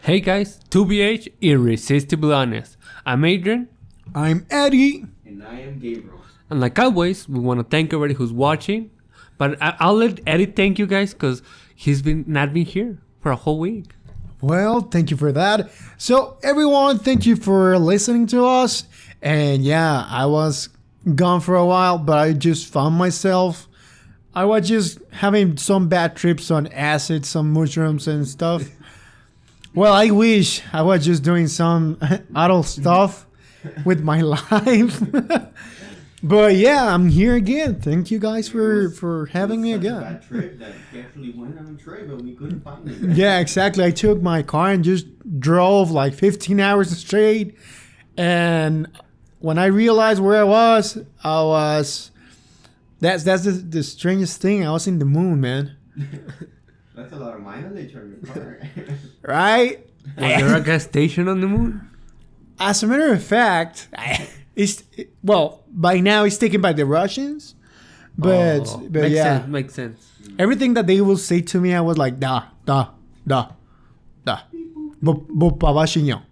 Hey guys, 2BH Irresistibly Honest. I'm Adrian. I'm Eddie. And I am Gabriel. And like always, we want to thank everybody who's watching. But I'll let Eddie thank you guys because he's not been here for a whole week. Well, thank you for that. So, everyone, thank you for listening to us. And yeah, I was gone for a while, but I just found myself. I was just having some bad trips on acid, some mushrooms and stuff. Well, I wish I was just doing some adult stuff with my life. But yeah, I'm here again. Thank you guys for having me again. Bad trip that we actually went on a trip, but we couldn't find it. Yeah, exactly. I took my car and just drove like 15 hours straight. And when I realized where I was, that's the strangest thing. I was in the moon, man. That's a lot of mileage on your car. Right? Was there a gas station on the moon? As a matter of fact, by now it's taken by the Russians. But makes yeah. sense, makes sense. Everything that they will say to me, I was like, da. Babashinyo.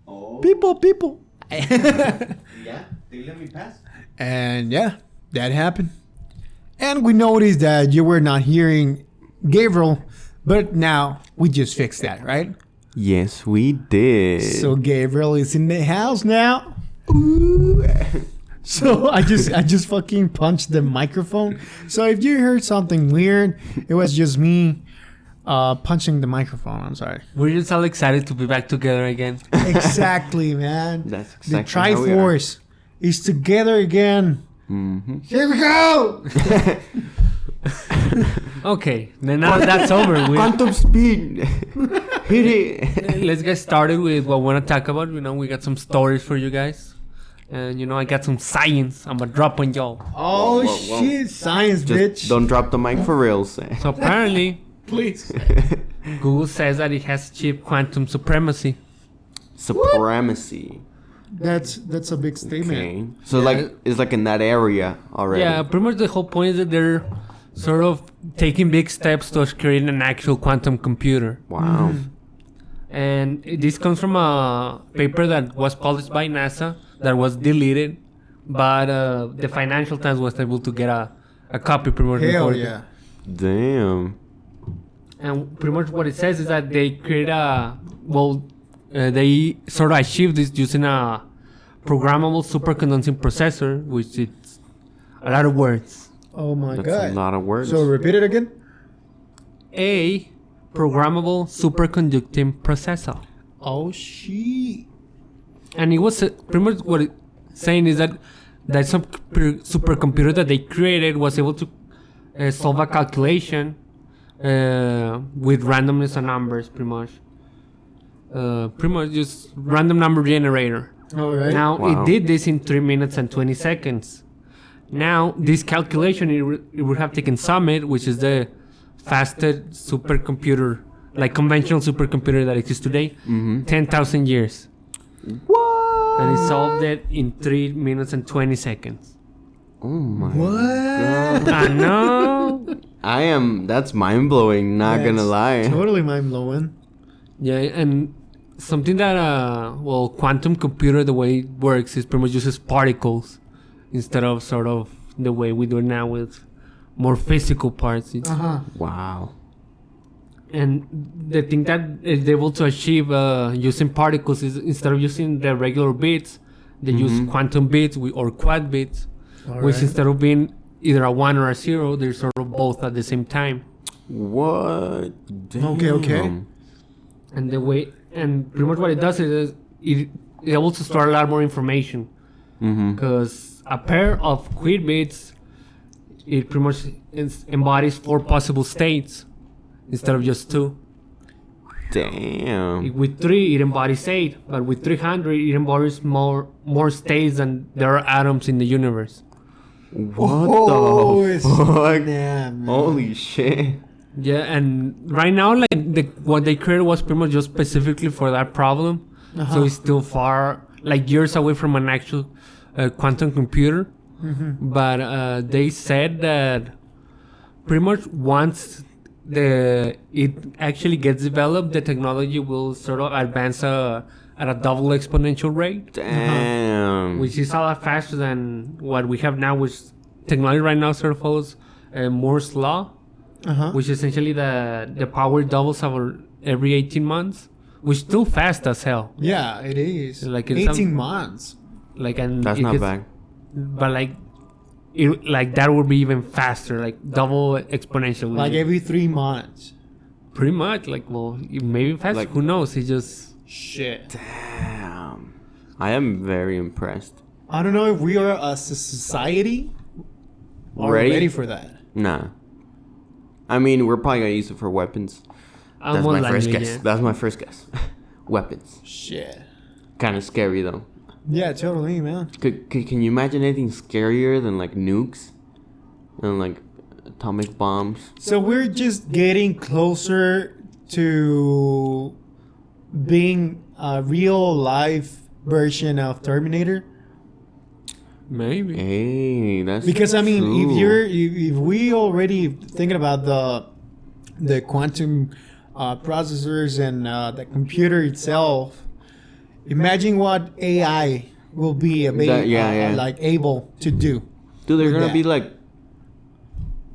Oh. People. Yeah, they let me pass. And yeah, that happened. And we noticed that you were not hearing Gabriel, but now we just fixed that, right? Yes, we did. So Gabriel is in the house now. Ooh. So I just fucking punched the microphone. So if you heard something weird, it was just me punching the microphone. I'm sorry. We're just all excited to be back together again. Exactly, man. That's exactly the how we are. Triforce is together again. Mm-hmm. Here we go. Okay, then now that's over with. Quantum speed. Hit it. Let's get started with what we want to talk about. We got some stories for you guys. And, I got some science I'm going to drop on y'all. Oh, Whoa. shit. Science, Just bitch. don't drop the mic for reals. So apparently, Please. Google says that it has achieved quantum supremacy. Supremacy. That's a big statement. Okay. So it's like in that area already. Yeah, pretty much the whole point is that they're sort of taking big steps towards creating an actual quantum computer. Wow. And this comes from a paper that was published by NASA that was deleted, but the Financial Times was able to get a copy pretty much. Hell before. yeah. Damn. And pretty much what it says is that they create they sort of achieved this using a programmable superconducting processor, which is a lot of words. Oh my That's god. a lot of words. So repeat it again. A programmable superconducting processor. Oh shit. And it was pretty much what it's saying is that some supercomputer that they created was able to solve a calculation with randomness of numbers, pretty much just random number generator. All right. Now Wow. it did this in 3 minutes and 20 seconds. Now this calculation it would have taken Summit, which is the fastest supercomputer, like conventional supercomputer that exists today, 10,000 years. What? And he solved it in 3 minutes and 20 seconds. Oh my What? I know. That's mind blowing, not gonna lie. Totally mind blowing. Yeah, and something that, quantum computer, the way it works is pretty much uses particles instead of sort of the way we do it now with more physical parts. Wow. And the thing that is able to achieve using particles is instead of using the regular bits, they use quantum bits or quad bits, which instead of being either a 1 or a 0, they're sort of both at the same time. What? Damn. Okay. And pretty much what it does is it's able to store a lot more information. Because a pair of quad bits, it pretty much embodies 4 possible states instead of just 2. Damn. With 3, it embodies 8, but with 300, it embodies more states than there are atoms in the universe. What the fuck? Damn. Holy shit. Yeah, and right now, what they created was pretty much just specifically for that problem. So it's still far, years away from an actual quantum computer. But they said that pretty much once it actually gets developed, the technology will sort of advance at a double exponential rate, Damn. which is a lot faster than what we have now, which technology right now sort of follows Moore's law, which essentially the power doubles every 18 months, which is still fast as hell. Yeah, it is. Like in 18 months. Like, and That's not bad. But like that would be even faster, like double exponential. Like every 3 months. Pretty much, like, well, maybe faster. Like- Who knows? It just Shit. Damn. I am very impressed. I don't know if we are as a society ready for that. Nah. I mean, we're probably gonna use it for weapons. That's almost my first likely, guess. yeah. That's my first guess. Weapons. Shit. Kind of scary though. Yeah, totally, man. Can you imagine anything scarier than like nukes and like atomic bombs? So we're just getting closer to being a real life version of Terminator. maybe. Hey, that's Because I mean, true. if we already thinking about the quantum processors and the computer itself, imagine what AI will be like able to do. Dude, they're with gonna that. be like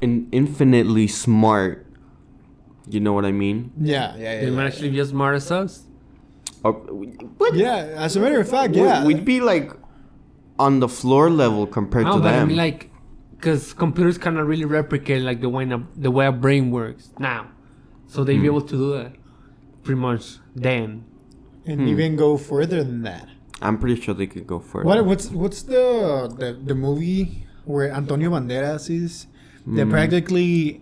infinitely smart. You know what I mean? Yeah, They might actually be as smart as us. Or, what? Yeah, as a matter of fact, yeah. We'd be like on the floor level compared No, to but I them. mean, like, because computers cannot really replicate like the way a brain works now, so they'd be able to do that pretty much then. And even go further than that. I'm pretty sure they could go further. What's the movie where Antonio Banderas is? That practically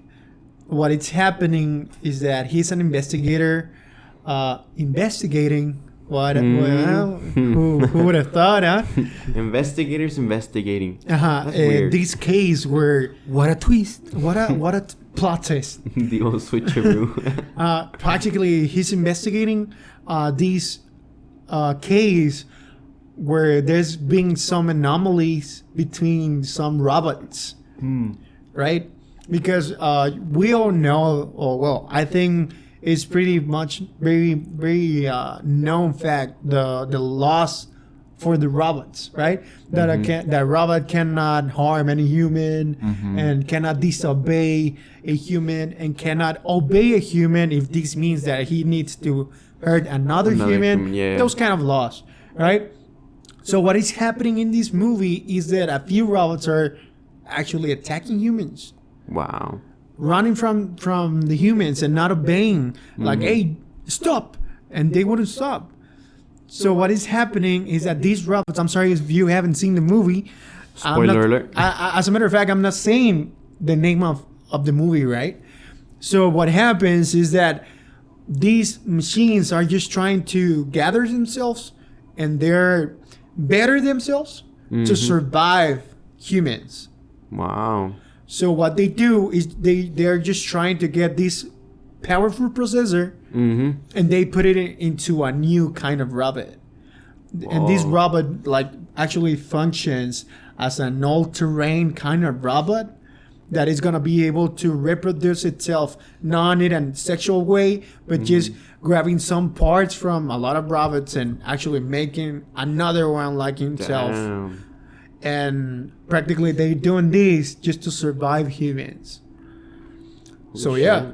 what it's happening is that he's an investigator investigating what well, who would have thought, huh? Investigators investigating. That's weird. this case where What a twist! what a plot twist. The old switcheroo. Practically he's investigating this case where there's been some anomalies between some robots, right? Because we all know, or well, I think it's pretty much very known fact the loss for the robots, right? That robot cannot harm any human and cannot disobey a human and cannot obey a human if this means that he needs to hurt another human. Yeah. Those kind of laws, right? So what is happening in this movie is that a few robots are actually attacking humans, Wow. running from the humans and not obeying, like, hey, stop, and they wouldn't stop. So what is happening is that these robots, I'm sorry if you haven't seen the movie. Spoiler alert. As a matter of fact, I'm not saying the name of the movie, right? So what happens is that these machines are just trying to gather themselves and they're better themselves to survive humans. Wow. So what they do is they're just trying to get this powerful processor and they put it into a new kind of robot. And this robot like actually functions as an all-terrain kind of robot that is gonna be able to reproduce itself, not in a sexual way, but just grabbing some parts from a lot of robots and actually making another one like himself. Damn. And practically they doing this just to survive humans. So yeah,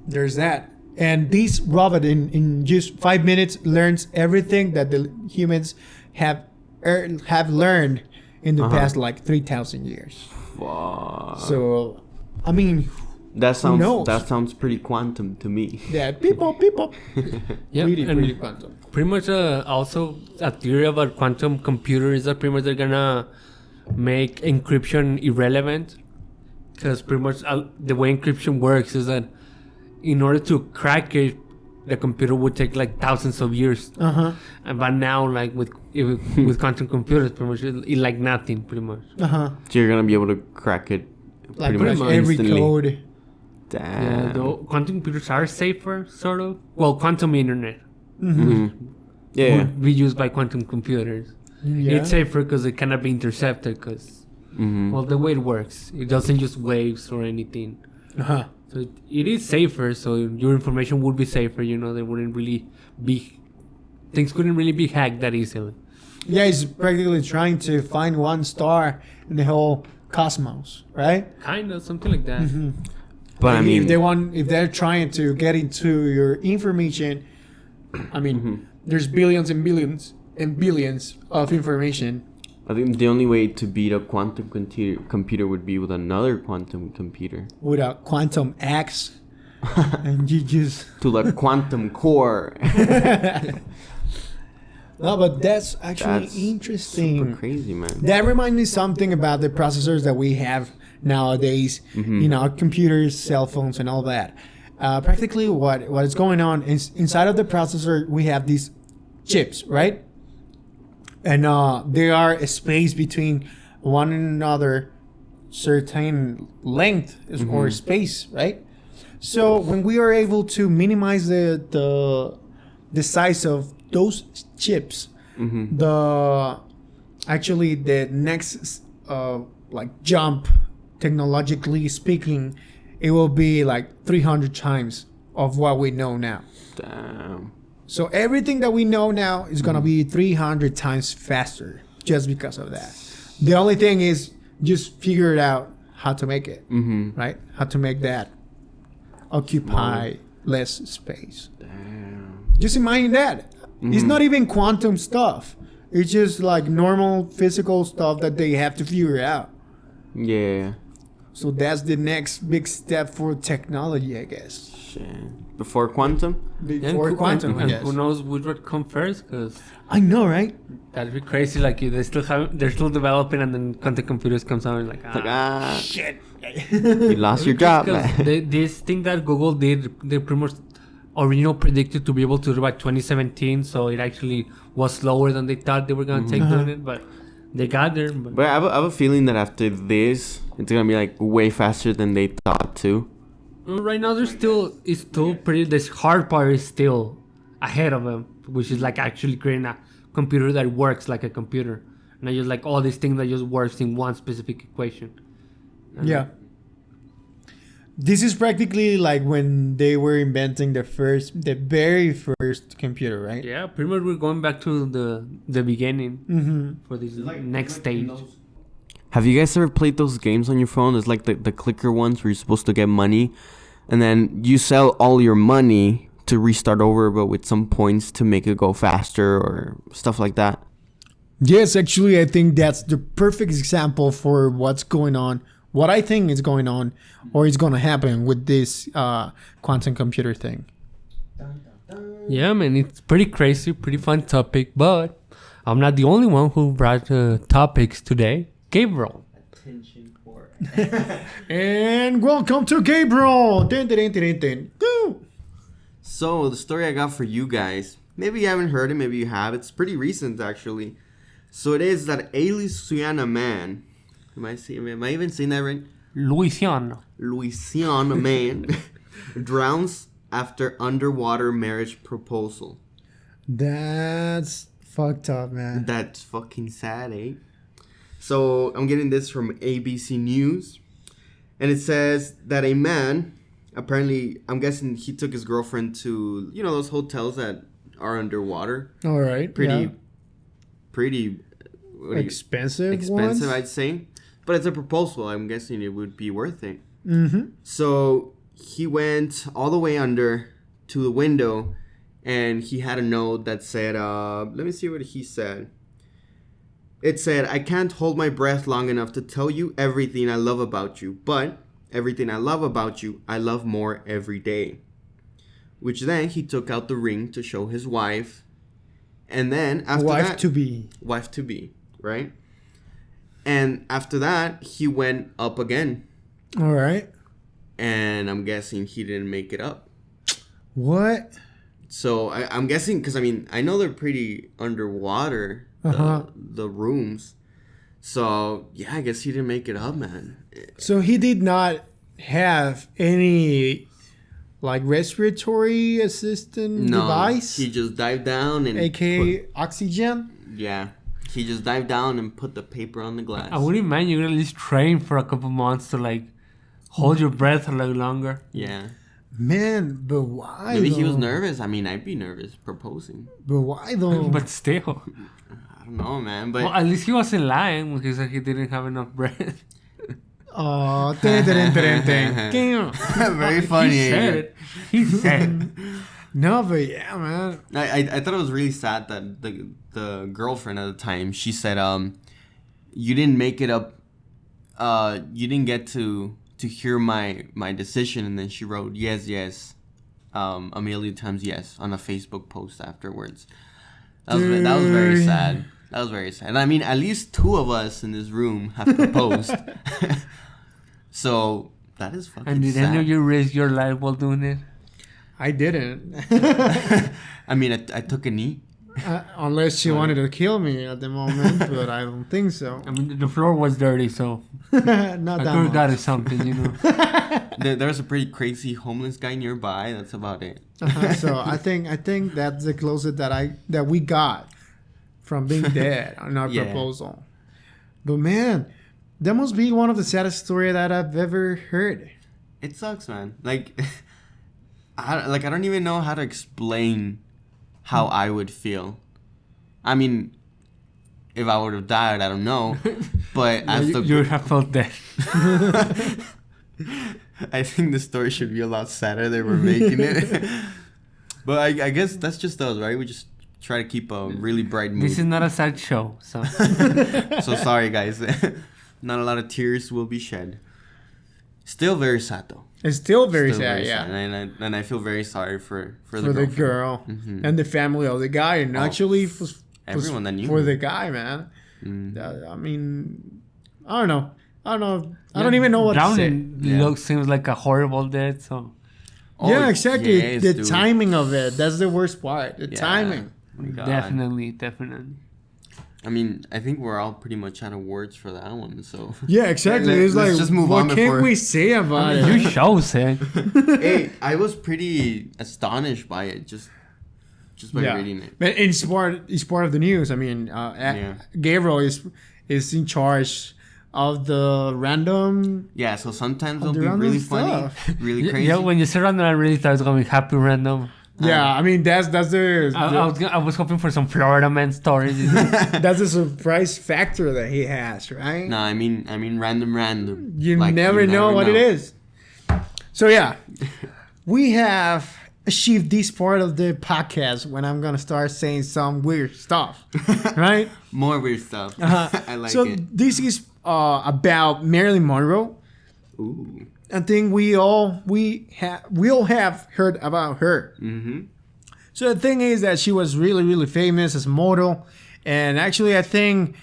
there's that. And this robot in just 5 minutes learns everything that the humans have learned in the past like 3,000 years. Fuck. So, I mean, That knows? sounds pretty quantum to me. yeah, people, Yeah, really, and really quantum. pretty much also a theory about quantum computers is that pretty much they're gonna make encryption irrelevant, because pretty much the way encryption works is that in order to crack it, the computer would take like thousands of years. But now, like with quantum computers, pretty much it's like nothing, pretty much. So you're gonna be able to crack it Like pretty much every instantly. code. Damn. Yeah, though quantum computers are safer, sort of. Well, quantum internet Yeah. would be used by quantum computers. Yeah. It's safer because it cannot be intercepted. Because well, the way it works, it doesn't use waves or anything. Uh-huh. So it is safer. So your information would be safer. You know, there wouldn't really be things couldn't really be hacked that easily. Yeah, he's practically trying to find one star in the whole cosmos, right? Kind of something like that. Mm-hmm. But I mean, if they're trying to get into your information, I mean, there's billions and billions and billions of information. I think the only way to beat a quantum computer would be with another quantum computer. With a quantum X, and you just To the quantum core. no, but that's actually That's interesting. Super crazy, man. That reminds me something about the processors that we have nowadays in our computers, cell phones, and all that. Practically, what is going on is inside of the processor we have these chips, right? And they are a space between one another, certain length or space, right? So when we are able to minimize the size of those chips, the next like jump, technologically speaking, it will be like 300 times of what we know now. Damn. So everything that we know now is gonna be 300 times faster just because of that. The only thing is just figure it out how to make it, right? How to make that occupy less space. Damn. Just imagine that. It's not even quantum stuff. It's just like normal physical stuff that they have to figure out. Yeah. So that's the next big step for technology, I guess. Shit. Before quantum? Before quantum, I and guess. who knows which would come first? Because I know, right? that'd be crazy. Like they're still developing, and then quantum computers comes out and like Shit. you lost your job, Because man. this thing that Google did, they pretty much original predicted to be able to do by 2017. So it actually was slower than they thought they were gonna take doing it, but they got there. But I have a feeling that after this, it's gonna be like way faster than they thought too. Right now, it's still pretty. This hard part is still ahead of them, which is like actually creating a computer that works like a computer, not just like all these things that just works in one specific equation. Yeah. This is practically like when they were inventing the very first computer, right? Yeah, pretty much we're going back to the beginning for this next stage. Have you guys ever played those games on your phone? It's like the clicker ones where you're supposed to get money, and then you sell all your money to restart over, but with some points to make it go faster or stuff like that. Yes, actually, I think that's the perfect example for what's going on. What I think is going on, or is going to happen with this quantum computer thing. Yeah, man, it's pretty crazy, pretty fun topic, but I'm not the only one who brought topics today. Gabriel. Attention for. And welcome to Gabriel. Dun, dun, dun, dun, dun. Woo. So the story I got for you guys, maybe you haven't heard it, maybe you have. It's pretty recent actually. So it is that a Louisiana man. Am I even saying that right? Louisiana man drowns after underwater marriage proposal. That's fucked up, man. That's fucking sad, eh? So I'm getting this from ABC News, and it says that a man, apparently, I'm guessing he took his girlfriend to, you know, those hotels that are underwater. All right. Pretty Expensive ones? I'd say. But it's a proposal. I'm guessing it would be worth it. Mm-hmm. So he went all the way under to the window, and he had a note that said, let me see what he said. It said, "I can't hold my breath long enough to tell you everything I love about you, but everything I love about you, I love more every day." Which then he took out the ring to show his wife. And then after Wife that... Wife to be, right? And after that, he went up again. All right. And I'm guessing he didn't make it up. What? So I'm guessing, because I mean, I know they're pretty underwater, the rooms. So yeah, I guess he didn't make it up, man. So he did not have any like respiratory assistant device? He just dived down and AKA oxygen? Yeah. He just dived down and put the paper on the glass. I wouldn't mind you're gonna at least train for a couple months to like hold your breath a little longer. Yeah. Man, but why? Maybe he was though? nervous. I mean, I'd be nervous proposing. But why though? But still. I don't know, man. But Well, at least he wasn't lying when he said he didn't have enough breath. Oh, very funny. He said it. He said it. No, but yeah, man. I thought it was really sad that the girlfriend at the time, she said, you didn't make it up. You didn't get to hear my decision, and then she wrote yes, a million times yes on a Facebook post afterwards. That was very sad. That was very sad. And I mean, at least 2 of us in this room have proposed. So that is fucking And did sad. any of you risk your life while doing it? I didn't. I mean, I took a knee. Unless she wanted to kill me at the moment, but I don't think so. I mean, the floor was dirty, so Not I that could have much. got it something, you know. There was a pretty crazy homeless guy nearby. That's about it. So I think that's the closest that we got from being dead on our Yeah. proposal. But man, that must be one of the saddest stories that I've ever heard. It sucks, man. Like, I don't even know how to explain how I would feel. I mean, if I would have died, I don't know. But as you would have felt dead. I think the story should be a lot sadder than we're making it. But I guess that's just us, right? We just try to keep a really bright mood. This is not a sad show, so. So sorry, guys. Not a lot of tears will be shed. Still very sad, though. It's still very Still sad, very yeah. sad. And I feel very sorry for For the the girlfriend. girl Mhm. and the family of the guy, and actually everyone that knew for him. the guy, man. Mm. I mean, I don't know. I don't even know what Drowning to say. seems like a horrible death, so. Oh, Yeah, exactly. yes, the dude. timing of it. That's the worst part. The Yeah. timing. Oh my God. Definitely. I mean, I think we're all pretty much out of words for that one. So, Yeah, exactly. It's Let's like, just move what on can before- we say about it? You shows it. hey, I was pretty astonished by it just by reading it. But it's part of the news. I mean, Gabriel is in charge of the random. Yeah, so sometimes they'll The be random really funny, stuff. really crazy. Yeah, when you sit around, I really thought it was going to be happy random. Yeah, I mean that's the I was hoping for some Florida man stories. that's the surprise factor that he has, right? No, I mean random. You Like, never know what it is. So yeah, we have achieved this part of the podcast when I'm gonna start saying some weird stuff, right? More weird stuff. I like so it. this is about Marilyn Monroe. Ooh. I think we all have heard about her. Mm-hmm. So the thing is that she was really famous as a model, and actually I think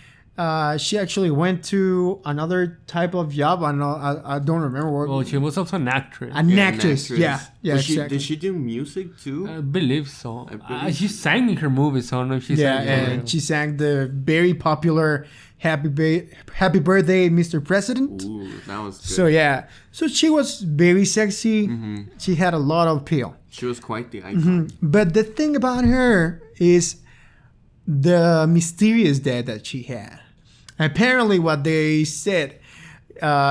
she actually went to another type of job. I don't remember what. Well, she was also an actress. An actress. Yeah, exactly. Did she do music too? I believe so. I believe She sang in her movies, so I don't know if she Yeah, sang for real. and she sang the very popular Happy Birthday, Mr. President. Ooh, that was good. So yeah, so she was very sexy. Mm-hmm. She had a lot of appeal. She was quite the icon. But the thing about her is the mysterious death that she had. Apparently, what they said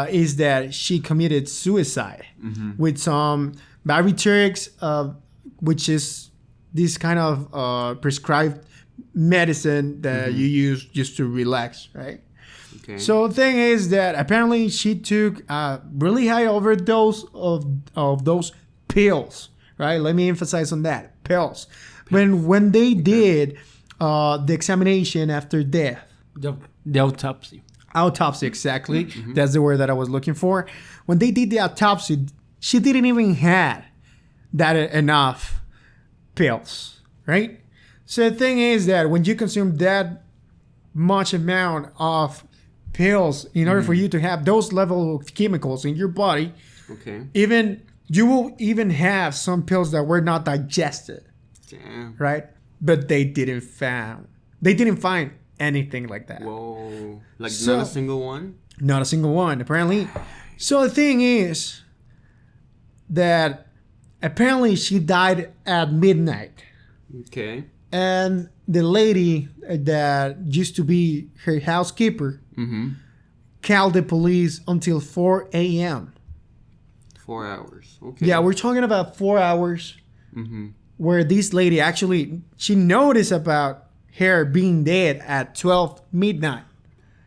is that she committed suicide with some barbiturics, which is this kind of prescribed medicine that you use just to relax, right? Okay. So the thing is that apparently she took a really high overdose of those pills, right? Let me emphasize on that, pills. When they did the examination after death, The autopsy. autopsy exactly, that's the word that I was looking for. When they did the autopsy, she didn't even have that enough pills, right? So the thing is that when you consume that much amount of pills in order for you to have those level of chemicals in your body, Okay. you will even have some pills that were not digested, Damn. right? But they didn't find anything like that. Whoa. Like So- not a single one? Not a single one, apparently. So the thing is that apparently she died at midnight. Okay. And the lady that used to be her housekeeper Mm-hmm. called the police until 4 a.m. 4 hours. Okay. Yeah, we're talking about 4 hours where this lady actually, she noticed about her being dead at 12 midnight.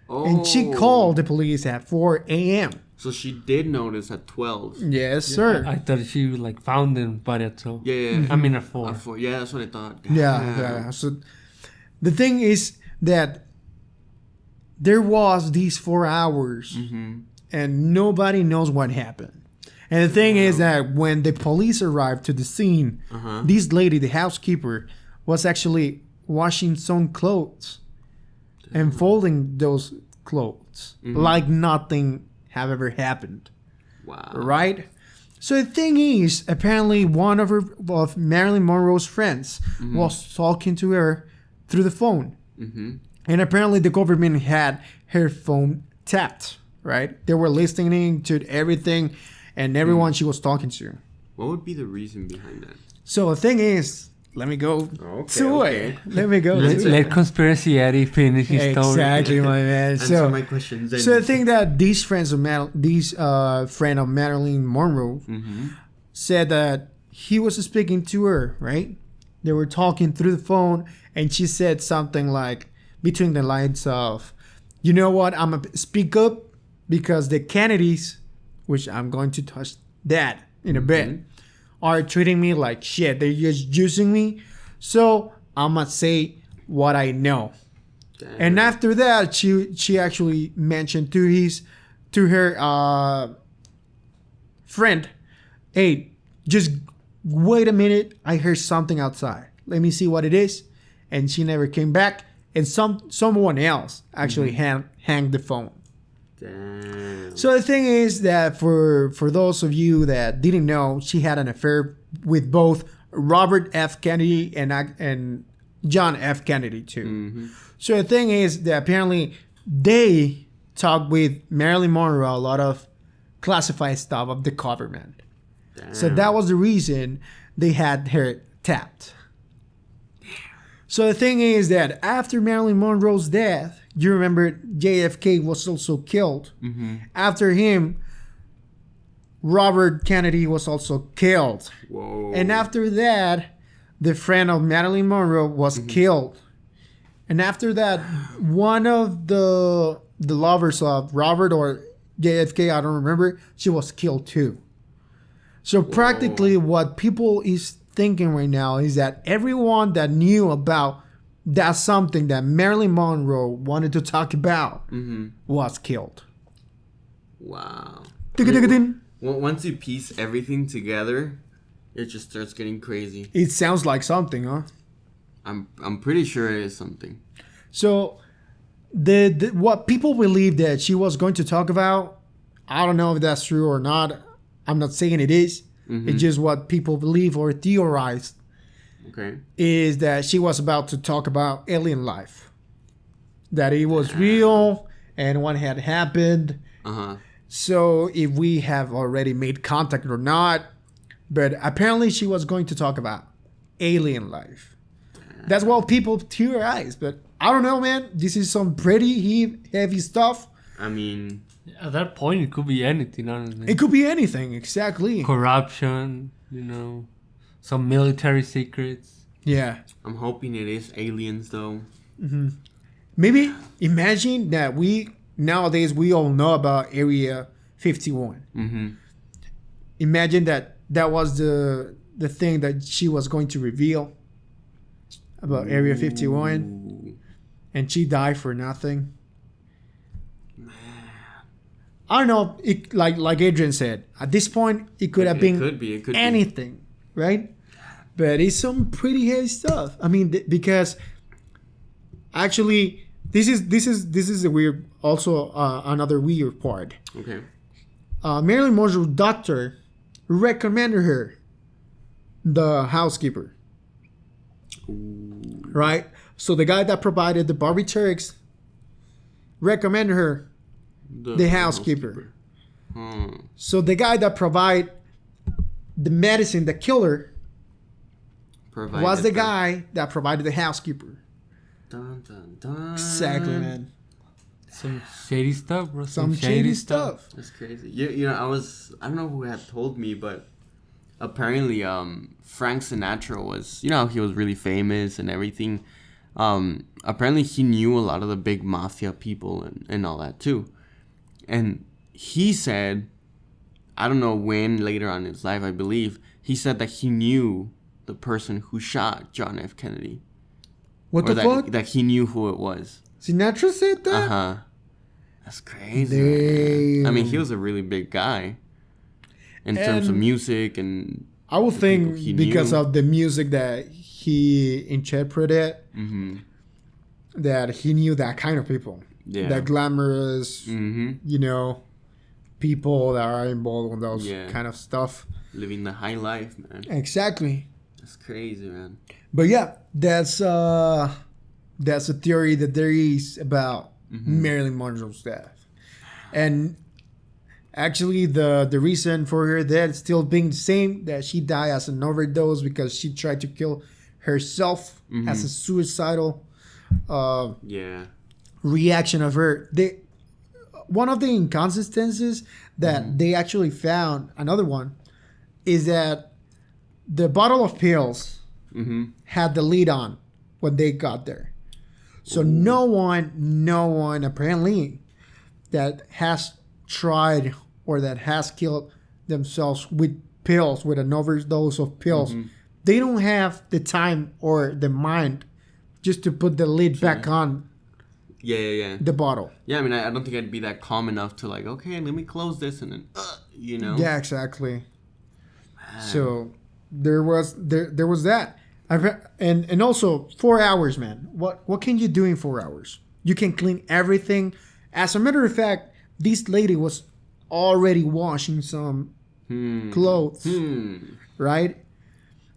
Oh. And she called the police at 4 a.m. So she did notice at 12. Yes, sir. I thought she like found him, but at 12. Yeah. I mean at 4. At 4. Yeah, that's what I thought. Yeah. So the thing is that there was these 4 hours and nobody knows what happened. And the thing is that when the police arrived to the scene, this lady, the housekeeper, was actually washing some clothes and folding those clothes like nothing have ever happened. Wow. Right? So the thing is, apparently one of Marilyn Monroe's friends was talking to her through the phone. And apparently the government had her phone tapped, right? They were listening to everything and everyone she was talking to. What would be the reason behind that? So the thing is, let me go to it. Let me go to it. Let Conspiracy Eddie finish his story. Exactly, my man. Answer my questions. Then. So the thing that these friends of friend of Marilyn Monroe said that he was speaking to her, right? They were talking through the phone, and she said something like between the lines of, "You know what? I'm gonna speak up because the Kennedys, which I'm going to touch that in a bit, are treating me like shit. They're just using me. So I'm gonna say what I know." Damn. And after that, she actually mentioned to her friend, "Hey, just wait a minute. I heard something outside. Let me see what it is." And she never came back. And someone else actually hanged the phone. Damn. So the thing is that for those of you that didn't know, she had an affair with both Robert F. Kennedy and John F. Kennedy too. So the thing is that apparently they talked with Marilyn Monroe a lot of classified stuff of the government. Damn. So that was the reason they had her tapped. So the thing is that after Marilyn Monroe's death, you remember JFK was also killed. After him, Robert Kennedy was also killed. Whoa. And after that, the friend of Marilyn Monroe was killed. And after that, one of the lovers of Robert or JFK, I don't remember, she was killed too. So practically what people is thinking right now is that everyone that knew about that's something that Marilyn Monroe wanted to talk about was killed. Wow. Once you piece everything together, it just starts getting crazy. It sounds like something, huh? I'm pretty sure it is something. So the what people believe that she was going to talk about, I don't know if that's true or not. I'm not saying it is. It's just what people believe or theorize. Okay. Is that she was about to talk about alien life. That it was real and what had happened. So if we have already made contact or not. But apparently she was going to talk about alien life. That's what people theorize. But I don't know, man. This is some pretty heavy stuff. I mean... At that point, it could be anything, honestly. It could be anything, exactly. Corruption, some military secrets. Yeah. I'm hoping it is aliens, though. Maybe imagine that nowadays we all know about Area 51. Imagine that was the thing that she was going to reveal about Area 51, and she died for nothing. I don't know. It, like Adrian said, at this point, it could have been anything, right? But it's some pretty heavy stuff. I mean, because actually, this is a weird, also another weird part. Okay. Marilyn Monroe's doctor recommended her the housekeeper. Ooh. Right? So the guy that provided the barbiturics recommended her the housekeeper. So the guy that provide the medicine, the killer, was the guy that provided the housekeeper. Dun, dun, dun. Exactly, man. Some shady stuff, bro. Some shady stuff. That's crazy. You know, I don't know who had told me, but apparently, Frank Sinatra was, you know, he was really famous and everything. Apparently he knew a lot of the big mafia people and all that too. And he said, I don't know when later on in his life, I believe, he said that he knew the person who shot John F. Kennedy. What the fuck? That he knew who it was. Sinatra said that? Uh-huh. That's crazy. Damn. I mean, he was a really big guy in terms of music and I would think because knew. of the music that he interpreted, that he knew that kind of people. Yeah. That glamorous, you know, people that are involved with those kind of stuff. Living the high life, man. Exactly. That's crazy, man. But yeah, that's a theory that there is about Marilyn Monroe's death. And actually, the reason for her death still being the same, that she died as an overdose because she tried to kill herself as a suicidal reaction of her. One of the inconsistencies that they actually found, another one, is that the bottle of pills had the lid on when they got there. So no one apparently that has tried or that has killed themselves with pills, with an overdose of pills, they don't have the time or the mind just to put the lid back on the bottle. Yeah, I mean, I don't think I'd be that calm enough to like, okay, let me close this and then, you know. Yeah, exactly. Man. So there was that. And also 4 hours, man. What can you do in 4 hours? You can clean everything. As a matter of fact, this lady was already washing some clothes, right?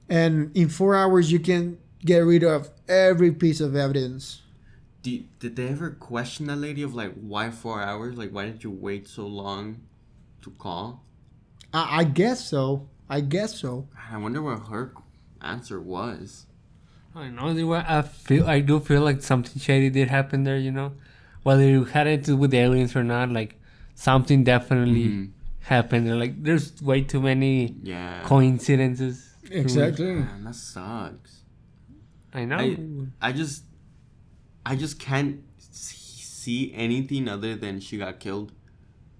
And in 4 hours, you can get rid of every piece of evidence. Did they ever question that lady of like, why 4 hours? Like, why did you wait so long to call? I guess so. I wonder what her answer was. I know. I do feel like something shady did happen there. You know, whether you had it to do with aliens or not, like something definitely happened. And, like, there's way too many coincidences. Exactly. Man, that sucks. I know. I just can't see anything other than she got killed.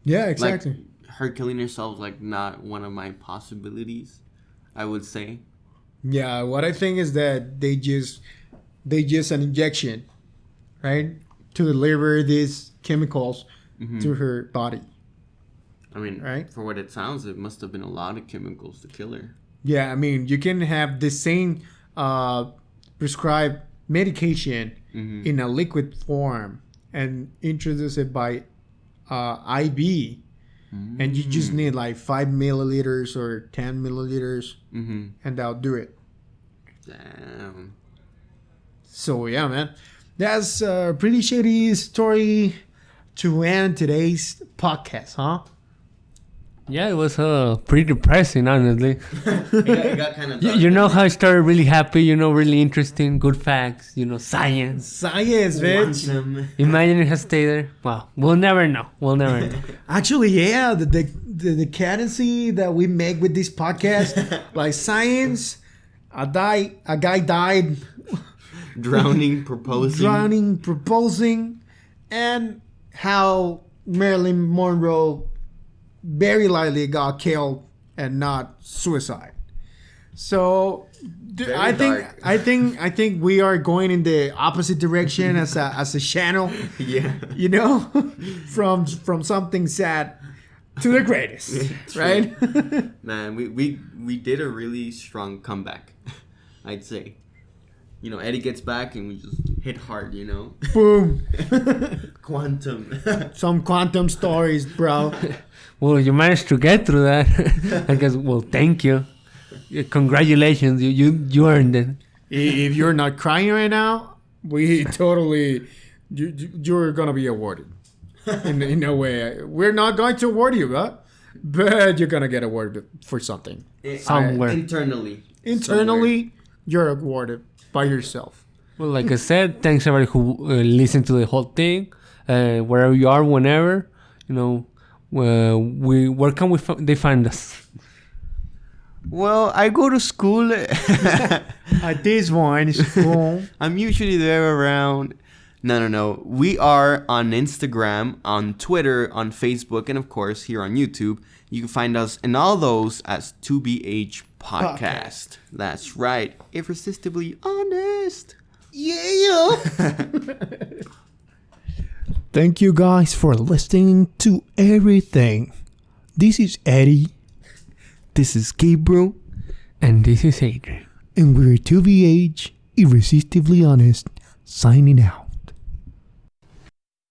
Yeah, exactly. Like, her killing herself is like not one of my possibilities, I would say. Yeah, what I think is that they just an injection, right, to deliver these chemicals to her body. I mean, right? For what it sounds, it must have been a lot of chemicals to kill her. Yeah, I mean, you can have the same prescribed medication in a liquid form and introduce it by IV. And you just need like 5 milliliters or 10 milliliters, and that'll do it. Damn. So yeah, man, that's a pretty shady story to end today's podcast, huh? Yeah, it was pretty depressing, honestly. It got kind of dark. You know how I started really happy, you know, really interesting, good facts, you know, science. Science, bitch. Imagine it has stayed there. Well, we'll never know. Actually, yeah, the cadency that we make with this podcast, like science, a guy died. Drowning, proposing. And how Marilyn Monroe very likely got killed and not suicide. So I think we are going in the opposite direction as a channel. Yeah. You know, from something sad to the greatest, right? Man, we did a really strong comeback, I'd say. You know, Eddie gets back and we just hit hard, you know? Boom. Quantum. Some quantum stories, bro. Well, you managed to get through that. I guess, well, thank you. Congratulations. You earned it. If you're not crying right now, we totally... You're going to be awarded. In a way. We're not going to award you, but you're going to get awarded for something. Somewhere. Internally. Somewhere. You're awarded by yourself. Well, like I said, thanks everybody who listened to the whole thing. wherever you are, whenever, where can they find us? Well, I go to school. At this one, school. I'm usually there around. No. We are on Instagram, on Twitter, on Facebook, and of course here on YouTube. You can find us in all those as 2BH Podcast. That's right. Irresistibly honest. Yeah. Thank you guys for listening to everything. This is Eddie. This is Gabriel. And this is Adrian. And we're 2BH Irresistibly Honest, signing out.